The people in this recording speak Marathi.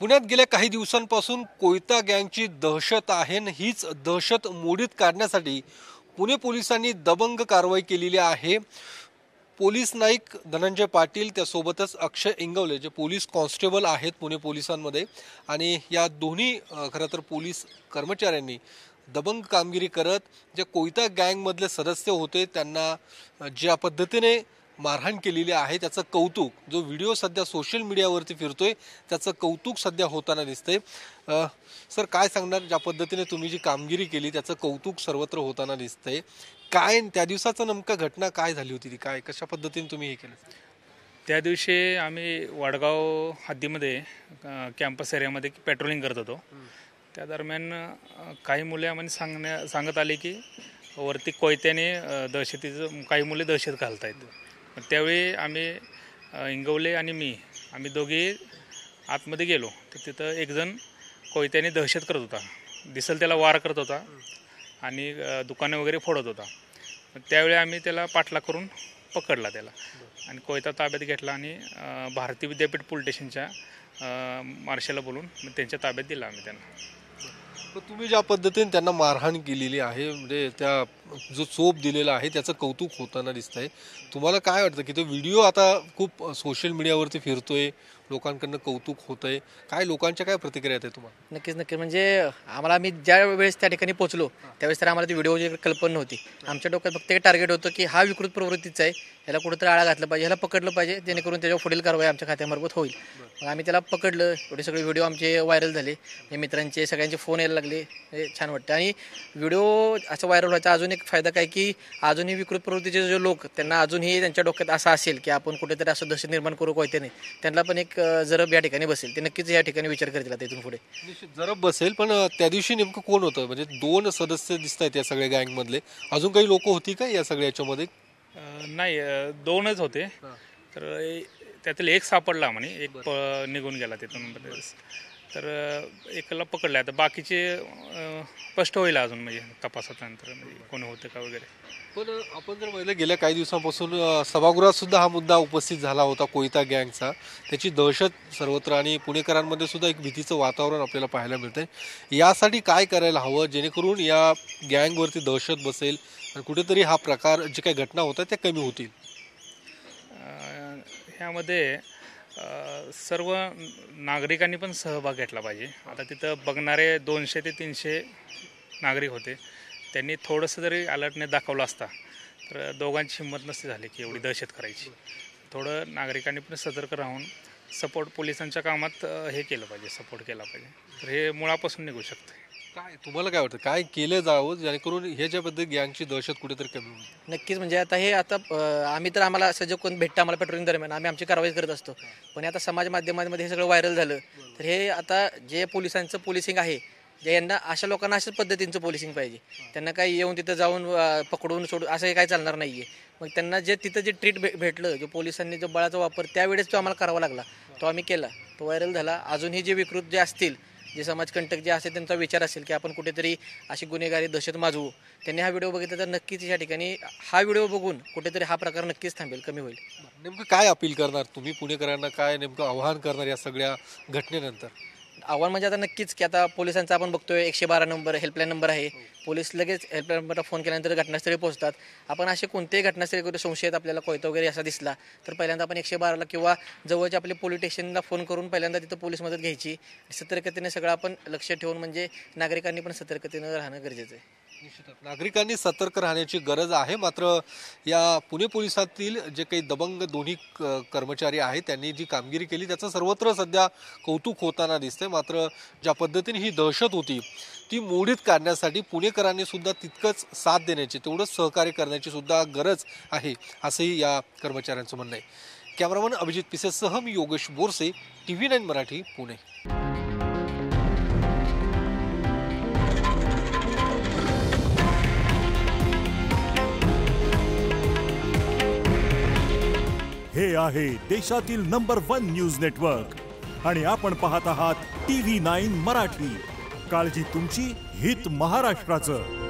पुण्यात गेल्या काही दिवसांपासून कोयता गँगची दहशत आहे आणि हीच दहशत मोडीत काढण्यासाठी पुणे पोलिसांनी दबंग कारवाई केलेली आहे। पोलीस नाईक धनंजय पाटील त्यासोबतच अक्षय इंगवले जे पोलीस कॉन्स्टेबल आहेत पुणे पोलिसांमध्ये आणि या दोन्ही खरं तर पोलीस कर्मचाऱ्यांनी दबंग कामगिरी करत जे कोयता गँगमधले सदस्य होते त्यांना ज्या पद्धतीने मारहाण केलेली आहे त्याचं कौतुक जो व्हिडिओ सध्या सोशल मीडियावरती फिरतोय त्याचं कौतुक सध्या होताना दिसतंय। सर काय सांगणार, ज्या पद्धतीने तुम्ही जी कामगिरी केली त्याचं कौतुक सर्वत्र होताना दिसतंय, काय त्या दिवसाचं नेमका घटना काय झाली होती ती, काय कशा पद्धतीने तुम्ही हे केलं? त्या दिवशी आम्ही वडगाव हद्दीमध्ये कॅम्पस एरियामध्ये पेट्रोलिंग करत होतो। त्या दरम्यान काही मुले आम्हाला सांगत आले की वरती कोयत्याने दहशतीचं काही मुले दहशत घालतायत। त्यावेळी आम्ही इंगवले आणि आम्ही दोघे आतमध्ये गेलो तर तिथं एक जण कोयत्याने दहशत करत होता, दिसल त्याला वार करत होता आणि दुकाने वगैरे फोडत होता। त्यावेळी आम्ही त्याला पाठलाग करून पकडला त्याला आणि कोयता ताब्यात घेतला आणि भारती विद्यापीठ पोलीस स्टेशनच्या मार्शलला बोलून त्यांच्या ताब्यात दिला आम्ही त्यांना। तुम्ही ज्या पद्धतीने त्यांना मारहाण केलेली आहे म्हणजे त्या जो चोप दिलेला आहे त्याचं कौतुक होताना दिसतंय, तुम्हाला काय वाटतं की तो व्हिडिओ आता खूप सोशल मीडियावरती फिरतोय, लोकांकडनं कौतुक होतंय, काय लोकांच्या काय प्रतिक्रिया आहेत तुम्हाला? नक्कीच म्हणजे आम्ही ज्या वेळेस त्या ठिकाणी पोहोचलो त्यावेळेस तर आम्हाला ती व्हिडिओची कल्पना नव्हती। आमच्या डोक्यात फक्त एक टार्गेट होतं की हा विकृत प्रवृत्तीचा आहे, याला कुठेतरी आळा घातला पाहिजे, ह्याला पकडलं पाहिजे जेणेकरून त्याच्यावर पुढील कारवाई आमच्या खात्यामार्फत होईल। मग आम्ही त्याला पकडलं, एवढे सगळे व्हिडिओ आमचे व्हायरल झाले, मित्रांचे सगळ्यांचे फोन यायला लागले, हे छान वाटतं। आणि व्हिडिओ असं व्हायरल व्हायचा अजून एक फायदा काय की अजूनही विकृत प्रवृत्तीचे जे लोक त्यांना अजूनही त्यांच्या डोक्यात असं असेल की आपण कुठेतरी असं दहशत निर्माण करू कोयत्याने, त्यांना पण एक जरब या ठिकाणी बसेल, ते नक्कीच या ठिकाणी विचार करतील आता इथून पुढे। जरब बसेल, पण त्या दिवशी नेमकं कोण होतं? म्हणजे 2 सदस्य दिसत आहेत या सगळ्या गँगमधले, अजून काही लोक होती का या सगळ्या याच्यामध्ये? नाही, 2च होते, तर त्यातील एक सापडला म्हणे, एक निघून गेला तिथून, तर एकाला पकडलं। आता बाकीचे स्पष्ट होईल अजून म्हणजे तपासानंतर म्हणजे कोणी होतं का वगैरे। पण आपण जर पाहिलं गेल्या काही दिवसांपासून सभागृहात सुद्धा हा मुद्दा उपस्थित झाला होता कोयता गँगचा, त्याची दहशत सर्वत्र आणि पुणेकरांमध्ये सुद्धा एक भीतीचं वातावरण आपल्याला पाहायला मिळतंय। यासाठी काय करायला हवं जेणेकरून या गँगवरती दहशत बसेल आणि कुठेतरी हा प्रकार जे काही घटना होतात त्या कमी होतील? ह्यामध्ये सर्व नागरिकांनी पण सहभाग घेतला पाहिजे। आता तिथं बघणारे 200 ते 300 नागरिक होते, त्यांनी थोडंसं जरी अलर्टनेस दाखवला असता तर दोघांची हिंमत नसती झाली की एवढी दहशत करायची। थोडं नागरिकांनी पण सतर्क राहून सपोर्ट पोलिसांच्या कामात हे केलं पाहिजे, सपोर्ट केला पाहिजे, तर हे मुळापासून निघू शकतं। काय तुम्हाला काय वाटतं काय केलं जावं जेणेकरून ह्याच्या पद्धती गँगची दहशत कुठेतरी कमी होईल? नक्कीच म्हणजे आता हे आम्ही तर आम्हाला असं जे कोण भेटतं आम्हाला पेट्रोलिंग दरम्यान आम्ही आमची कारवाई करत असतो, पण आता समाज माध्यमांमध्ये हे सगळं व्हायरल झालं तर हे आता जे पोलिसांचं पोलिसिंग आहे, जे यांना अशा लोकांना अशाच पद्धतीचं पोलिसिंग पाहिजे। त्यांना काही येऊन तिथं जाऊन पकडून सोडून असं काही चालणार नाही आहे। मग त्यांना जे तिथं जे ट्रीट भेटलं, जो पोलिसांनी जो बळाचा वापर त्यावेळेस जो आम्हाला करावा लागला तो आम्ही केला, तो व्हायरल झाला। अजूनही जे विकृत जे असतील, जे समाजकंटक जे असेल त्यांचा विचार असेल की आपण कुठेतरी अशी गुन्हेगारी दहशत माजवू, त्यांनी हा व्हिडिओ बघितला तर नक्कीच या ठिकाणी हा व्हिडिओ बघून कुठेतरी हा प्रकार नक्कीच थांबेल, कमी होईल। नेमकं काय अपील करणार तुम्ही पुणेकरांना, काय नेमकं आवाहन करणार या सगळ्या घटनेनंतर? आव्हान म्हणजे आता नक्कीच की आता पोलिसांचा आपण बघतोय 112 नंबर हेल्पलाईन नंबर आहे, पोलीस लगेच हेल्पलाईन नंबरला फोन केल्यानंतर घटनास्थळी पोहोचतात। आपण असे कोणतेही घटनास्थळी कुठे संशयित आपल्याला कोयता वगैरे असा दिसला तर पहिल्यांदा आपण 112ला किंवा जवळच्या आपल्या पोलीस स्टेशनला फोन करून पहिल्यांदा तिथं पोलीस मदत घ्यायची। सतर्कतेने सगळं आपण लक्ष ठेवून म्हणजे नागरिकांनी पण सतर्कतेने राहणं गरजेचं आहे। नागरिकांनी सतर्क राहण्याची गरज आहे। मात्र या पुणे पोलिसातील जे काही दबंग दोन्ही कर्मचारी आहेत त्यांनी जी कामगिरी केली त्याचं सर्वत्र सध्या कौतुक होताना दिसतंय। मात्र ज्या पद्धतीने ही दहशत होती ती मोडीत काढण्यासाठी पुणेकरांनी सुद्धा तितकंच साथ देण्याची, तेवढंच सहकार्य करण्याची सुद्धा गरज आहे असंही या कर्मचाऱ्यांचं म्हणणं आहे। कॅमेरामन अभिजित पिसेसह मी योगेश बोरसे, TV9 मराठी, पुणे। हे आहे देशातील नंबर 1 न्यूज नेटवर्क आणि आपण पाहत आहात TV9 मराठी। काळजी तुमची, हित महाराष्ट्राचं।